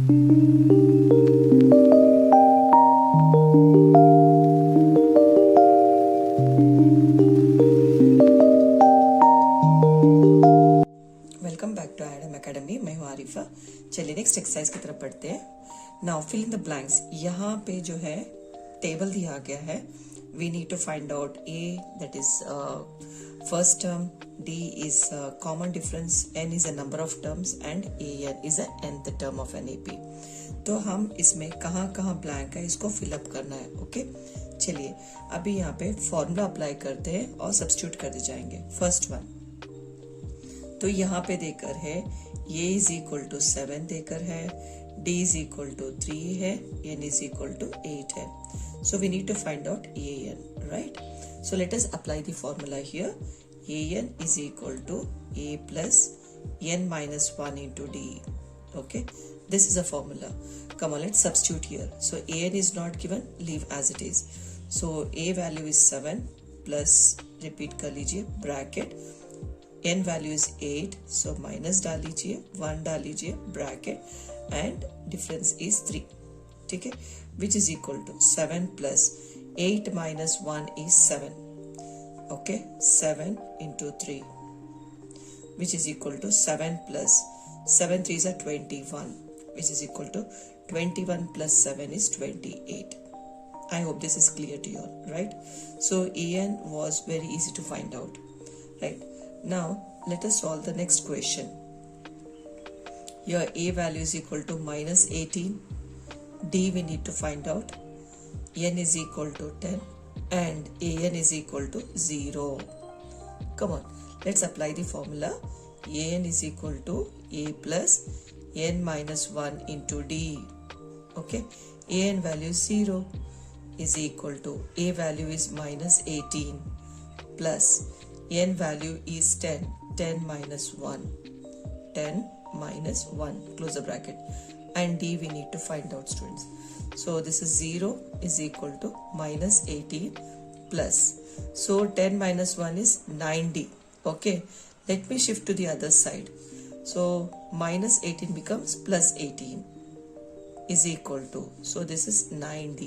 Welcome back to IIM academy. मैं हूँ आरिफा। चलिए नेक्स्ट एक्सरसाइज की तरफ पढ़ते हैं। Now fill in the blanks. यहाँ पे जो है टेबल दिया गया है। We need to find out a that is first term, d is common difference, n is a number of terms and a n is a nth term of an AP. तो हम इसमें कहाँ कहाँ blank है इसको fill up करना है। Okay चलिए अभी यहाँ पे फॉर्मूला अप्लाई करते हैं और सब्स्टिट्यूट करते जाएंगे। फर्स्ट वन तो यहाँ पे देकर है ये इज इक्वल टू 7 देकर है, d इज इक्वल टू 3 है, n इज इक्वल टू 8 है। So we need to find out a n, right? So let us apply the formula here. a n is equal to a plus n minus 1 into d। Okay this is a formula. Come on let's substitute here. So a n is not given, leave as it is. So a value is 7 plus, repeat कर लीजिए, bracket n value is 8, so minus डाल लीजिए, 1 डाल लीजिए, bracket and difference is 3। ठीक है, which is equal to 7 plus 8 minus 1 is 7। Okay 7 into 3 which is equal to 7 plus 7 3 is 21 which is equal to 21 plus 7 is 28. I hope this is clear to you all, right? So an was very easy to find out, right? Now let us solve the next question. Here a value is equal to minus 18, d we need to find out, n is equal to 10 and an is equal to 0. Come on, let's apply the formula. An is equal to a plus n minus 1 into d. Okay, an value is 0 is equal to a value is minus 18 plus n value is 10, 10 minus 1, 10 minus 1, close the bracket, and d we need to find out, students. So this is 0 is equal to minus 18 plus, so 10 minus 1 is 9d. Okay, let me shift to the other side. So minus 18 becomes plus 18 is equal to, so this is 9d.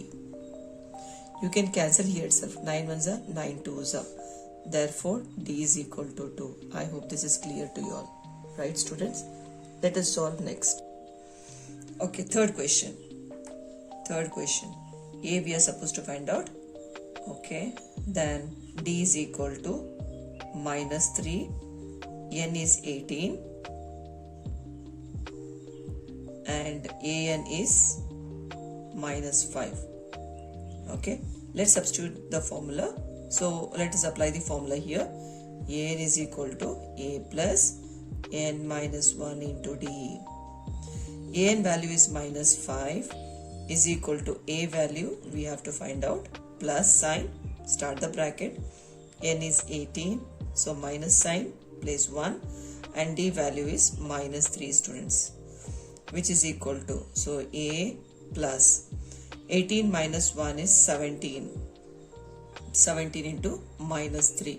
You can cancel here itself, 9 ones are 9 twos are. Therefore, d is equal to 2. I hope this is clear to you all. Right, students? Let us solve next. Okay, third question. Third question. A we are supposed to find out. Okay, then d is equal to minus 3, n is 18, and an is minus 5. Okay, let's substitute the formula. So let us apply the formula here. an is equal to a plus n minus 1 into d. An value is minus 5 is equal to a value we have to find out, plus sign, start the bracket, n is 18, so minus sign, place 1, and d value is minus 3, students, which is equal to, so a plus 18 minus 1 is 17. 17 into minus 3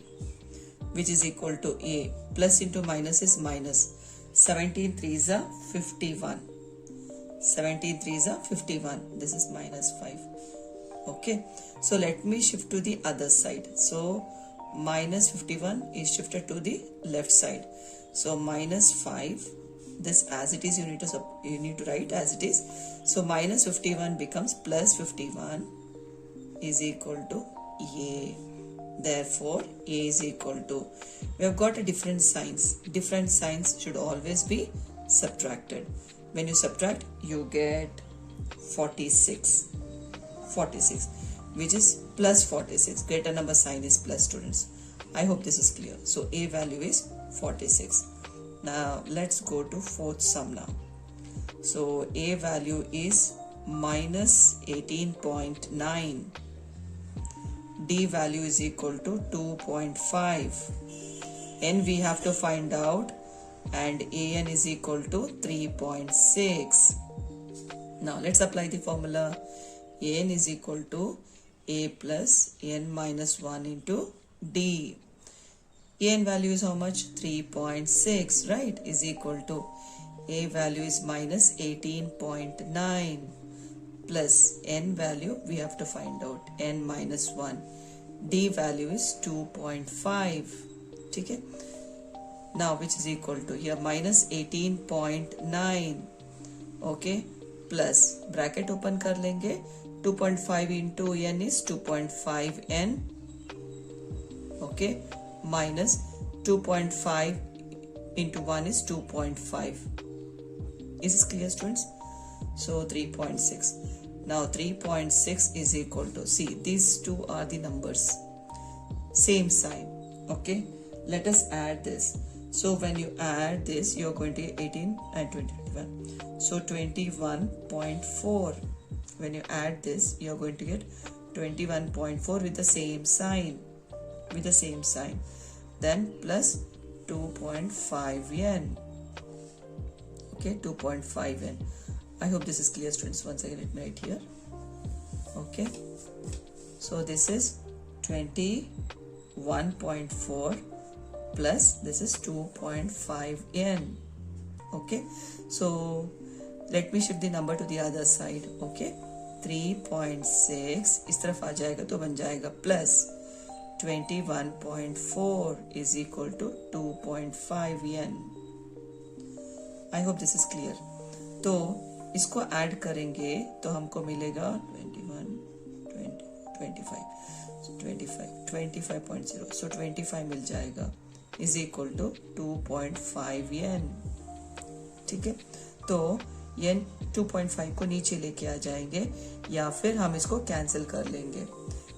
which is equal to a, plus into minus is minus, 17 3s are 51, 17 3s are 51, this is minus 5. Okay, so let me shift to the other side. So minus 51 is shifted to the left side, so minus 5, this as it is you need to write as it is. So minus 51 becomes plus 51 is equal to a. Therefore a is equal to, we have got a different signs. Different signs should always be subtracted. When you subtract you get 46 which is plus 46. Greater number sign is plus, students. I hope this is clear. So a value is 46. Now let's go to fourth sum now. So a value is minus 18.9, d value is equal to 2.5, n we have to find out, and an is equal to 3.6. Now let's apply the formula. An is equal to a plus n minus 1 into d. An value is how much? 3.6, right, is equal to A value is minus 18.9 plus n value we have to find out, n minus 1. D value is 2.5. ठीक है. Now which is equal to here minus 18.9. Okay, plus bracket open कर लेंगे. 2.5 into n is 2.5 n. Okay, minus 2.5 into 1 is 2.5. Is this clear, students? So 3.6. Now 3.6 is equal to, see, these two are the numbers, same sign. Okay, let us add this. So when you add this, you're going to get 18 and 21. So 21.4. When you add this, you're going to get 21.4 with the same sign. Then plus 2.5n. Okay, 2.5n. I hope this is clear, students. Once again, let me write here. Okay, so this is 21.4 plus this is 2.5n. Okay, so let me shift the number to the other side. Okay, 3.6 इस तरफ आ जाएगा तो बन जाएगा plus 21.4 is equal to 2.5n. I hope this is clear. तो इसको add करेंगे तो हमको मिलेगा 21, 20, 25. So 25.0. So 25 मिल जाएगा is equal to 2.5n. ठीक है, तो n 2.5 को नीचे लेके आ जाएंगे या फिर हम इसको कैंसिल कर लेंगे.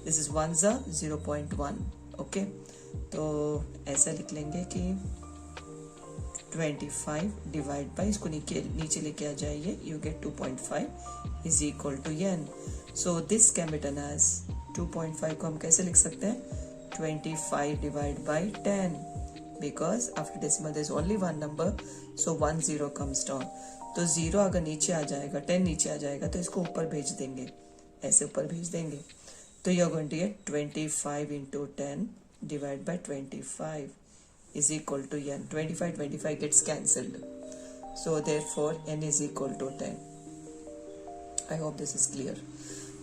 दिस इज 1 ज़ा 0.1. ओके, तो ऐसा लिख लेंगे कि 25 डिवाइड बाई, इसको नीचे लेके आ जाइए, you get 2.5 is equal to n. So this can be written as 2.5 को हम कैसे लिख सकते हैं, 25 divide by 10, because after decimal there is only one number, so 1 0 comes down. तो 0 अगर नीचे आ जाएगा, 10 नीचे आ जाएगा तो इसको ऊपर भेज देंगे, ऐसे ऊपर भेज देंगे. तो you are going to get 25 into 10 divided by 25 is equal to n. 25 gets cancelled. So therefore n is equal to 10. I hope this is clear.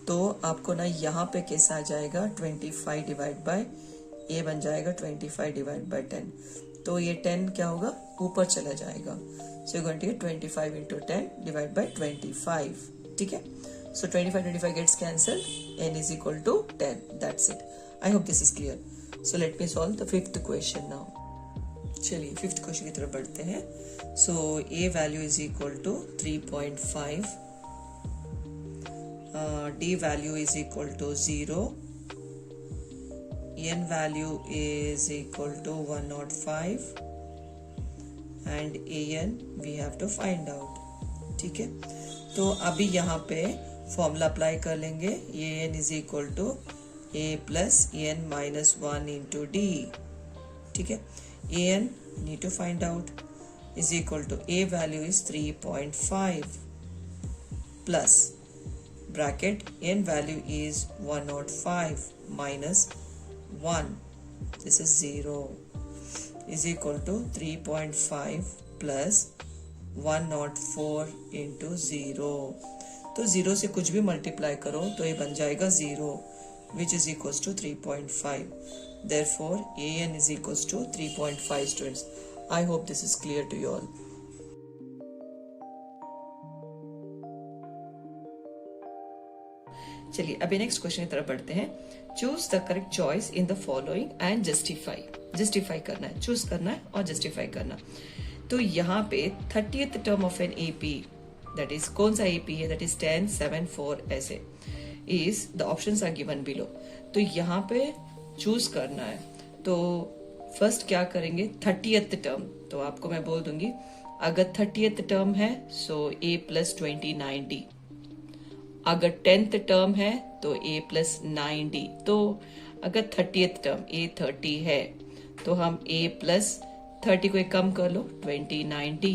तो आपको ना यहाँ पे कैसा आ जाएगा, 25 डिवाइड बाय a बन जाएगा 25 डिवाइड बाय 10. तो ये 10 क्या होगा, ऊपर चला जाएगा. So you're going to get 25 into 10 divided by 25. ठीक है, so 25 gets cancelled, n is equal to 10. That's it. I hope this is clear. So let me solve the fifth question now. चलिए फिफ्थ क्वेश्चन की तरफ बढ़ते हैं. So a value is equal to 3.5, d value is equal to 0, n value is equal to 105 and an we have to find out. ठीक है, तो अभी यहाँ पे फॉर्मूला अप्लाई कर लेंगे. an is equal to a plus n minus 1 into d. ठीक है, an need to find out is equal to a value is 3.5 plus bracket n value is 105 minus 1, this is 0, is equal to 3.5 plus 104 into 0. तो 0 से कुछ भी multiply करो तो ये बन जाएगा 0, which is equals to 3.5. Therefore an is equals to 3.5. students, I hope this is clear to you all. चलिए अभी नेक्स्ट क्वेश्चन की तरफ बढ़ते हैं. Choose the correct choice in the following and justify करना है, चूज करना है और जस्टिफाई करना. तो यहाँ पे 30th term of an AP, that is कौन सा एपी है, दैट इज 10, 7, 4 ऐसे, is the options are given below. तो यहाँ पे चूज करना है. तो फर्स्ट क्या करेंगे, 30th टर्म. तो आपको मैं बोल दूंगी अगर 30th टर्म है सो a plus 29d, अगर 10th टर्म है तो a plus 9d. तो अगर 30th टर्म a 30 है तो हम a plus 30 को एक कम कर लो 29d.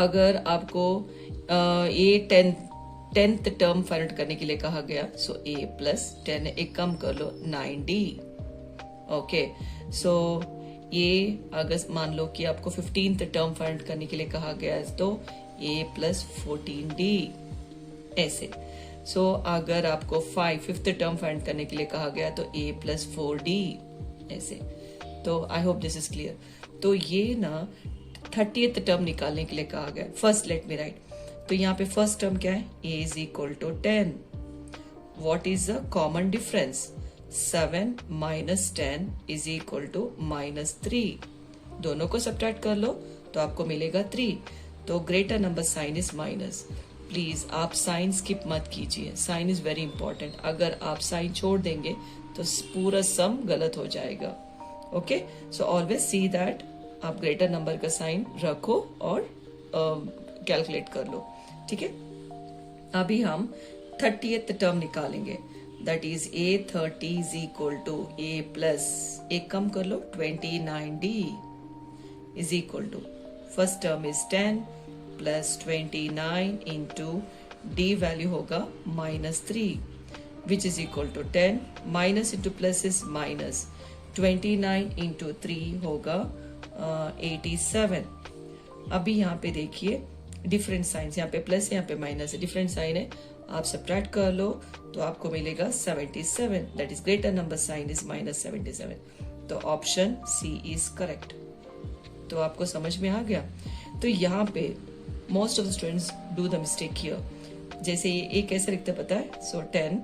अगर आपको a 10th term find out करने के लिए कहा गया सो a plus 10 एक कम कर लो 9d. ओके, सो ये अगर मान लो कि आपको 15th टर्म फाइंड करने के लिए कहा गया है तो a प्लस 14d ऐसे। सो अगर आपको 5th टर्म फाइंड करने के लिए कहा गया तो a प्लस 4d ऐसे। तो आई होप दिस इज क्लियर। तो ये ना 30th टर्म निकालने के लिए कहा गया। First let me write. तो यहाँ पे फर्स्ट टर्म क्या है, a is equal to 10। What is the common difference, 7 minus 10 is equal to -3। दोनों को सब्ट्रैक्ट कर लो तो आपको मिलेगा 3। तो greater number sign is minus. Please आप साइन स्किप मत कीजिए, साइन इज वेरी इंपॉर्टेंट। अगर आप साइन छोड़ देंगे तो पूरा सम गलत हो जाएगा। Okay, so always see that आप ग्रेटर नंबर का साइन रखो और कैलकुलेट कर लो। ठीक है, अभी हम 30th टर्म निकालेंगे। That is a30 is equal to a plus, एक कम कर लो, 29d is equal to, first term is 10 plus 29 into d value होगा -3 which is equal to 10, minus into plus is minus, 29 into 3 होगा 87। अभी यहाँ पे देखिए डिफरेंट साइंस, यहाँ पे प्लस यहाँ पे माइनस है, डिफरेंट साइन है, आप सब्ट्रैक्ट कर लो तो आपको मिलेगा 77। That is greater number sign is -77। तो ऑप्शन सी इज करेक्ट। तो आपको समझ में आ गया। तो यहाँ पे most of the students do the mistake here. जैसे ये कैसे लिखते पता है, सो 10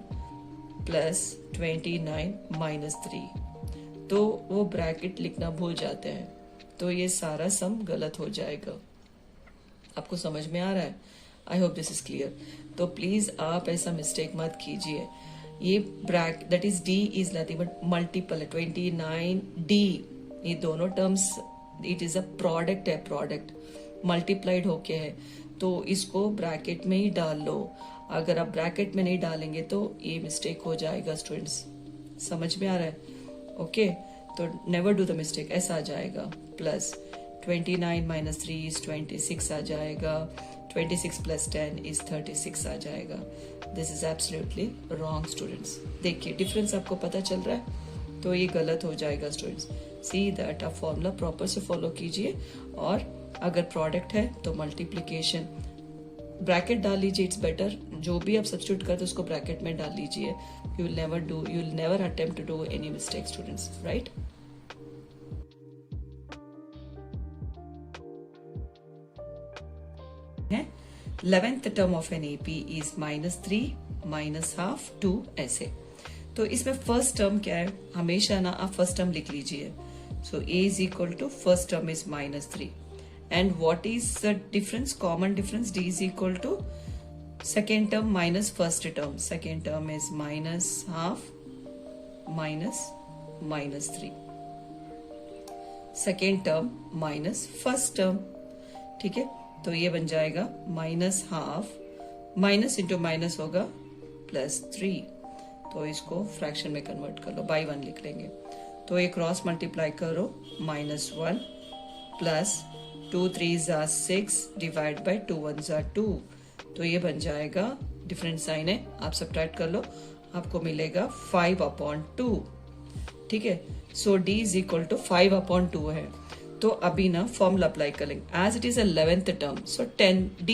प्लस 29 -3, तो वो ब्रैकेट लिखना भूल जाते हैं, तो ये सारा सम गलत हो जाएगा। आपको समझ में आ रहा है? आई होप दिस इज क्लियर। तो प्लीज आप ऐसा मिस्टेक मत कीजिए। ये bracket that is D is nothing but multiple है, 29d, ये दोनों terms it is a product है, प्रोडक्ट मल्टीप्लाइड होके है, तो इसको ब्रैकेट में ही डाल लो। अगर आप ब्रैकेट में नहीं डालेंगे तो ये मिस्टेक हो जाएगा स्टूडेंट्स। समझ में आ रहा है? ओके, तो नेवर डू द मिस्टेक। ऐसा आ जाएगा प्लस 29 माइनस 3 इज 26 आ जाएगा, 26 प्लस 10 इज 36 आ जाएगा। This is absolutely wrong students. देखिए डिफरेंस आपको पता चल रहा है, तो ये गलत हो जाएगा स्टूडेंट्स। सी दैट आप फॉर्मूला प्रॉपर से फॉलो कीजिए, और अगर प्रोडक्ट है तो मल्टीप्लीकेशन ब्रैकेट डाल लीजिए, इट्स बेटर। जो भी आप सब्स्टिट्यूट करते उसको ब्रैकेट में डाल लीजिए। You will never attempt to do any mistake students, right? है 11th term of an AP is -3 -½ 2 ऐसे। तो इसमें फर्स्ट टर्म क्या है, हमेशा ना आप फर्स्ट टर्म लिख लीजिए। So a is equal to first term is -3 and what is the difference, common difference, d is equal to second term minus first term. Second term is -½ -3, second term minus first term. ठीक है, तो ये बन जाएगा -½ minus into minus होगा +3। तो इसको fraction में कन्वर्ट कर लो, बाई 1 लिख लेंगे। तो ये क्रॉस मल्टीप्लाई करो, -1 plus 2 3s are 6 divide by 2 1s are 2। तो ये बन जाएगा, डिफरेंट साइन है, आप सब्ट्रैक्ट कर लो, आपको मिलेगा 5/2। ठीक है, so d is equal to 5/2 है। तो अभी ना फॉर्मूला अप्लाई कर लेंगे। As it is 11th term, so 10d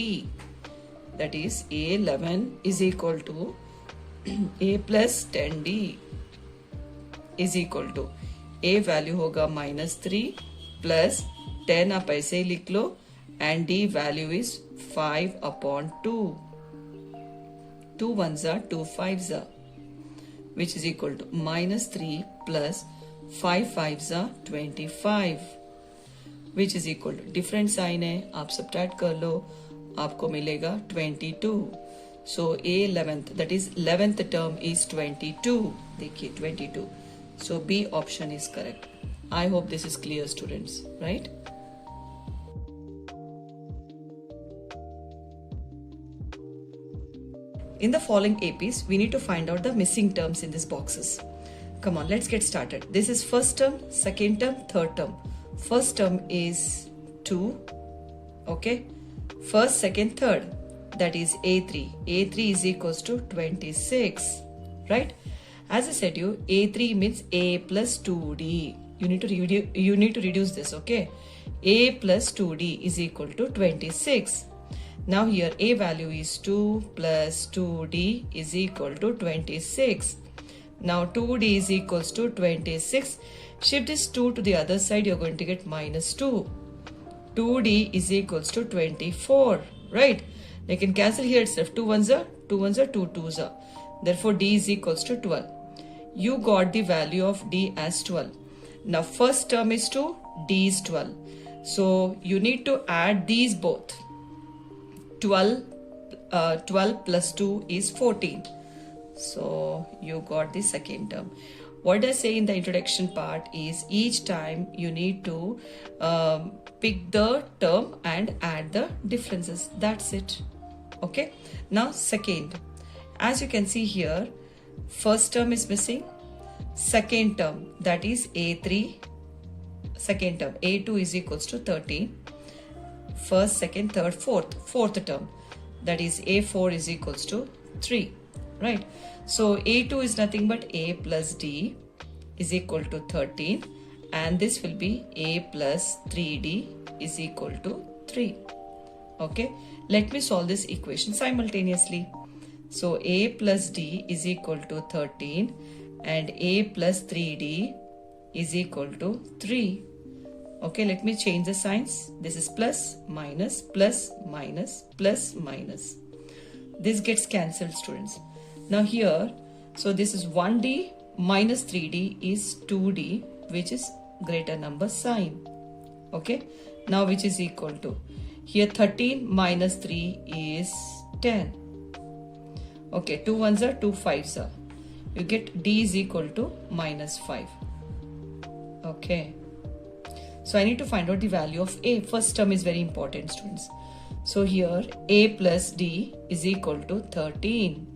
that is a11 is equal to a plus 10d is equal to a value होगा -3 प्लस 10 आप ऐसे ही लिख लो, and d value is 5/2। 2 1s are 2 5s are, which is equal to -3 plus 5 5s are 25, which is equal to different sign है, आप subtract कर लो, आपको मिलेगा 22। So a11th that is 11th term is 22। देखिए 22, so B option is correct. I hope this is clear students, right? In the following APs, we need to find out the missing terms in these boxes. Come on, let's get started. This is first term, second term, third term. First term is 2, okay? First, second, third, that is A3. A3 is equals to 26, right? As I said you, A3 means A plus 2D. you need to reduce this. Okay, a plus 2d is equal to 26. Now here a value is 2 plus 2d is equal to 26. Now 2d is equals to 26. Shift this 2 to the other side, you're going to get minus 2. 2d is equals to 24, right? They can cancel here itself. 2 ones are 2 ones are 2 twos are. Therefore d is equals to 12. You got the value of d as 12. Now first term is 2, d is 12. So you need to add these both. 12 plus 2 is 14. So you got the second term. What I say in the introduction part is each time you need to pick the term and add the differences. That's it. Okay. Now second. As you can see here, first term is missing. Second term, that is A3. Second term, A2 is equals to 13. First, second, third, fourth term, that is A4 is equals to 3, right? So A2 is nothing but A plus D is equal to 13, and this will be A plus 3D is equal to 3. Okay, let me solve this equation simultaneously. So A plus D is equal to 13 and A plus 3D is equal to 3. Okay, let me change the signs. This is plus, minus, plus, minus, plus, minus. This gets cancelled, students. Now here, so this is 1D minus 3D is 2D, which is greater number sign. Okay, now which is equal to, here 13 minus 3 is 10. Okay, 2 ones are 2 fives are. You get D is equal to minus 5. Okay. So I need to find out the value of A. First term is very important, students. So here A plus D is equal to 13.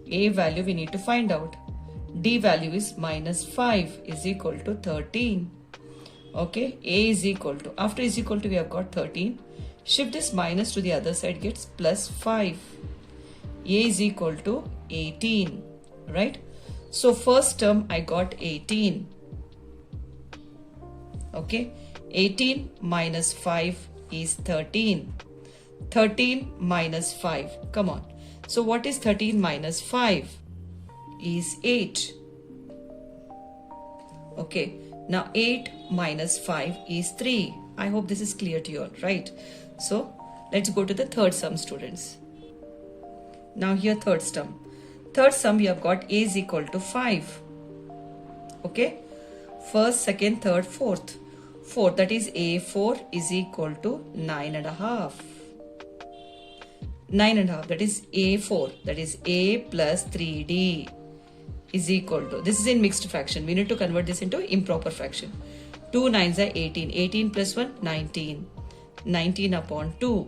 A value we need to find out. D value is minus 5 is equal to 13. Okay. A is equal to, after is equal to we have got 13. Shift this minus to the other side, gets plus 5. A is equal to 18. Right. So first term I got 18. Okay, 18 minus 5 is 13. 13 minus 5, come on. So what is 13 minus 5? Is 8. Okay, now 8 minus 5 is 3. I hope this is clear to you all, right? So let's go to the third sum, students. Now here third sum. Third sum we have got A is equal to 5. Okay, first, second, third, fourth. Fourth, that is A4 is equal to 9.5. 9.5, that is A4, that is A plus 3D is equal to, this is in mixed fraction. We need to convert this into improper fraction. 2 9s are 18. 18 plus 1, 19. 19 upon 2.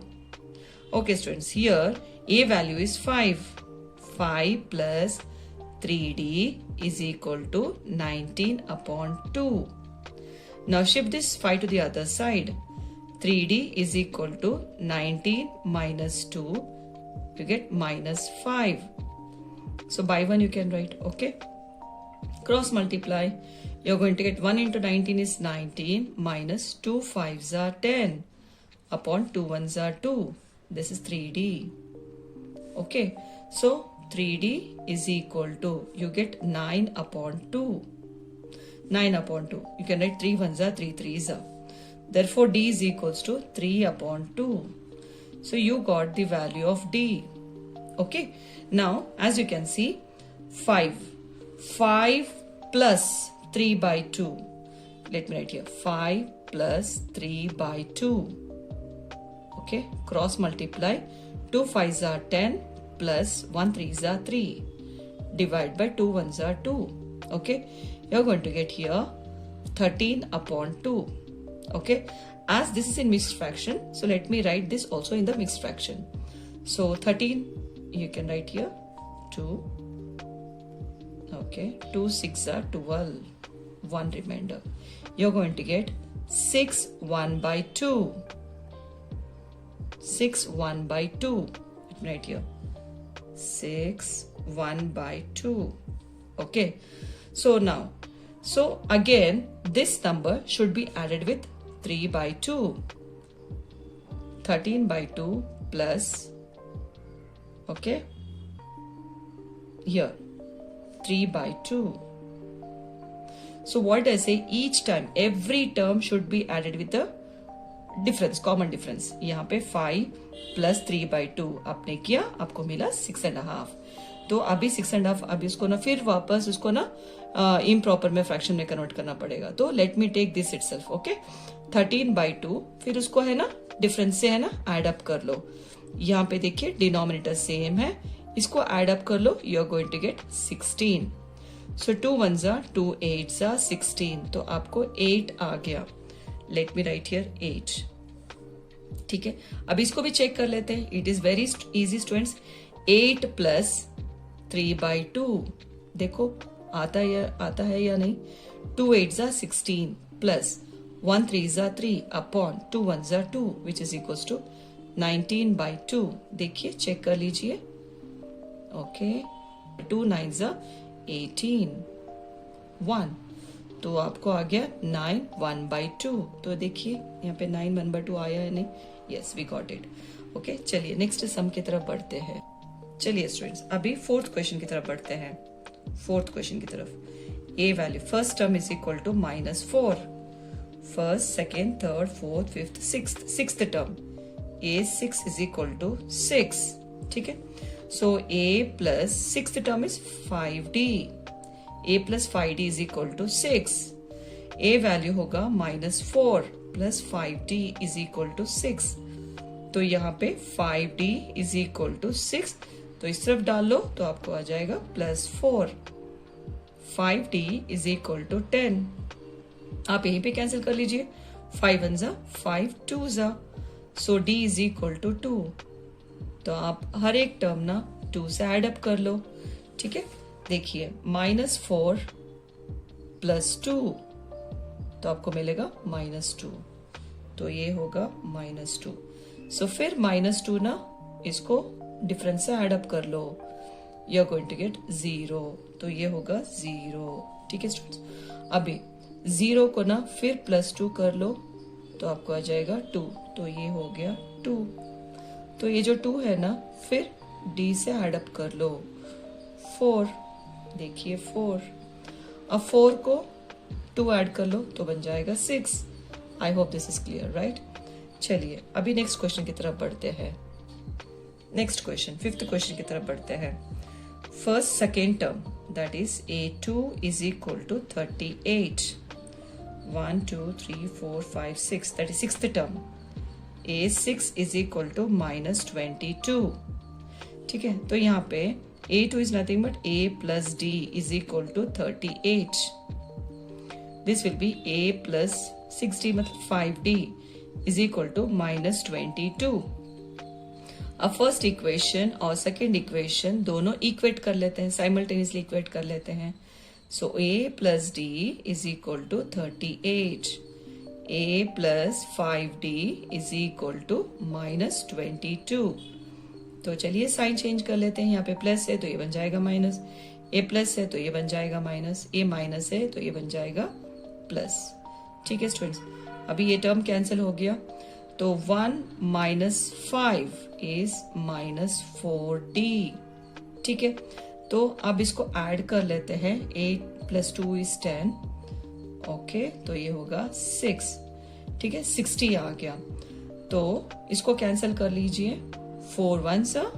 Okay, students, here A value is 5. 5 plus 3D is equal to 19 upon 2. Now shift this 5 to the other side. 3D is equal to 19 minus 2. You get minus 5. So by 1 you can write. Okay. Cross multiply. You're going to get 1 into 19 is 19 minus 2 5s are 10 upon 2 1s are 2. This is 3D. Okay. So 3D is equal to, you get 9 upon 2. 9 upon 2. You can write 3 1s are 3 3s are. Therefore, D is equals to 3 upon 2. So, you got the value of D. Okay. Now, as you can see, 5. 5 plus 3 by 2. Let me write here. 5 plus 3 by 2. Okay. Cross multiply. 2 5s are 10 plus 1 3s are 3. Divide by 2 1s are 2. Okay. You're going to get here 13 upon 2. Okay, as this is in mixed fraction, so let me write this also in the mixed fraction. So 13 you can write here 2. Okay, 2 6 are 12. 1 remainder. You're going to get 6 1 by 2. 6 1 by 2. Let me write here 6 1 by 2. Okay. So now, So again, this number should be added with 3 by 2. 13 by 2 plus, okay, here 3 by 2. So what I say, each time, every term should be added with a difference, common difference. यहाँ पे 5 plus 3 by 2 आपने किया, आपको मिला 6.5. तो अभी 6.5, अभी इसको ना फिर वापस उसको ना इम्प्रॉपर में फ्रैक्शन में कन्वर्ट करना पड़ेगा. तो let me take this itself. Okay, 13 by 2, फिर उसको है ना डिफरेंस से है ना ऐड अप कर लो. यहाँ पे देखिए डिनोमिनेटर सेम है, इसको ऐड अप कर लो, you are going to get 16. So 2 1s are 2 8s are 16. तो आपको 8 आ गया. Late me right here 8. ठीक है, अब इसको भी चेक कर लेते हैं. It is very easy students. 8 plus 3 by 2, देखो आता है या नहीं. 2 8s are 16 plus 1 3s are 3 upon 2 1s are 2 which is equals to 19 by 2. देखिए चेक कर लीजिए. ओके, 2 9s are 18, 1, तो आपको आ गया 9 1 by 2. तो देखिए यहाँ पे 9 1 by 2 आया है नहीं. Yes, we got it. Okay, चलिए नेक्स्ट सम की तरफ बढ़ते हैं. चलिए स्टूडेंट्स, अभी फोर्थ क्वेश्चन की तरफ बढ़ते हैं. फोर्थ क्वेश्चन की तरफ. A value first term is equal to -4. First, second, third, fourth, fifth, sixth term. A6 is equal to 6. ठीक है, so A plus sixth term is 5D. A plus 5D is equal to 6. A value होगा -4 plus 5D is equal to 6. तो यहाँ पे 5D is equal to 6, तो इस तरफ डाल लो तो आपको आ जाएगा +4. 5D is equal to 10. आप यहीं पे कैंसिल कर लीजिए. 5 1s are 5 2s are. So D is equal to 2. तो आप हर एक टर्म ना 2 से ऐड अप कर लो. ठीक है, देखिए -4 plus 2, तो आपको मिलेगा -2. तो ये होगा -2. सो फिर -2 ना इसको डिफरेंस से ऐड अप कर लो, you are going to get 0. तो ये होगा 0. ठीक है स्टूडेंट्स, अभी 0 को ना फिर +2 कर लो तो आपको आ जाएगा 2. तो ये हो गया 2. तो ये जो 2 है ना फिर D से ऐड अप कर लो 4. देखिए 4. अब 4 को 2 ऐड कर लो तो बन जाएगा 6. आई hope this is clear, right. चलिए अभी नेक्स्ट क्वेश्चन की तरफ बढ़ते हैं. नेक्स्ट क्वेश्चन, फिफ्थ क्वेश्चन की तरफ बढ़ते हैं. First second term that is A2 is equal to 38. 1 2 3 4 5 6, that is sixth term. A6 is equal to -22. ठीक है, तो यहाँ पे A2 is nothing but A plus D is equal to 38. This will be A plus 6D मतलब 5D is equal to -22. अब first equation और second equation दोनों equate कर लेते हैं, साइमल्टेनियसली इक्वेट कर लेते हैं. सो A plus D is equal to 38. A plus 5D is equal to -22. तो चलिए साइन चेंज कर लेते हैं. यहाँ पे प्लस है तो ये बन जाएगा माइनस, A प्लस है तो ये बन जाएगा माइनस, A माइनस है तो ये बन जाएगा प्लस. ठीक है स्टूडेंट्स, अभी ये टर्म कैंसिल हो गया. तो 1 - 5 इज -4D. ठीक है, तो अब इसको ऐड कर लेते हैं. 8 + 2 is 10. ओके, तो ये होगा 6. ठीक है, 60 आ गया. तो इसको कैंसिल कर लीजिए. 4 1s are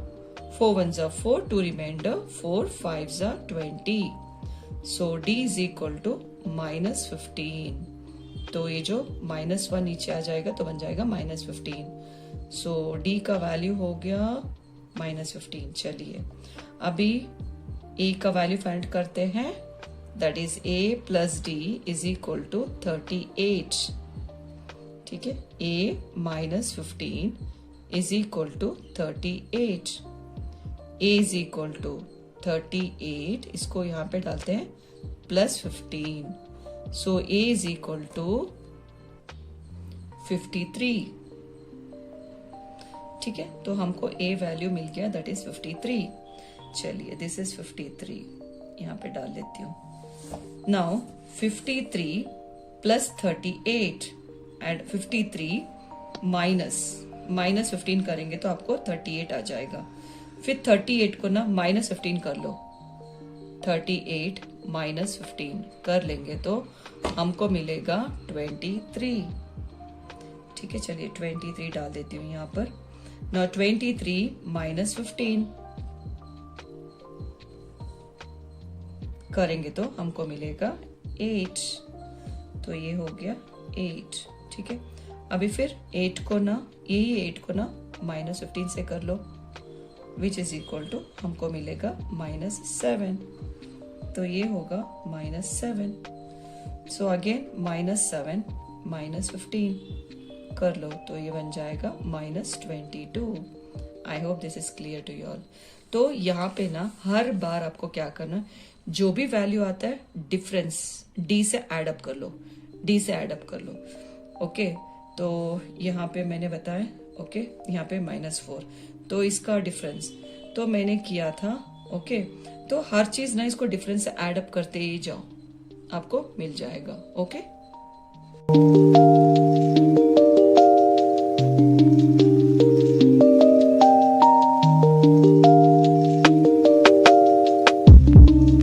4, 2 remainder, 4 5s are 20. So D is equal to -15. तो ये जो -1 नीचे आ जाएगा तो बन जाएगा -15. सो D का वैल्यू हो गया -15. चलिए अभी A का वैल्यू फाइंड करते हैं. That is A plus D is equal to 38. ठीक है, A -15 is equal to 38. A is equal to 38, इसको यहाँ पे डालते हैं +15. So A is equal to 53. ठीक है, तो हमको A वैल्यू मिल गया, दैट इज 53. चलिए दिस इज 53, यहाँ पे डाल लेती हूँ. नाउ 53 प्लस 38 एंड 53 माइनस 15 करेंगे तो आपको 38 आ जाएगा। फिर 38 को ना माइनस 15 कर लो, 38 माइनस 15 कर लेंगे तो हमको मिलेगा 23। ठीक है, चलिए 23 डाल देती हूँ यहाँ पर। नाउ 23 माइनस 15 करेंगे तो हमको मिलेगा 8। तो ये हो गया 8। ठीक है, अभी फिर 8 को ना माइनस 15 से कर लो, विच इज इक्वल टू हमको मिलेगा -7। तो ये होगा -7। सो अगेन -7 माइनस 15 कर लो तो ये बन जाएगा -22। I hope this is clear to you all. तो यहाँ पे ना हर बार आपको क्या करना, जो भी वैल्यू आता है डिफरेंस डी से ऐड अप कर लो, ओके। तो यहाँ पे मैंने बताया, ओके, यहाँ पे -4, तो इसका डिफरेंस तो मैंने किया था, ओके। तो हर चीज ना इसको डिफरेंस से ऐड अप करते ही जाओ, आपको मिल जाएगा, ओके।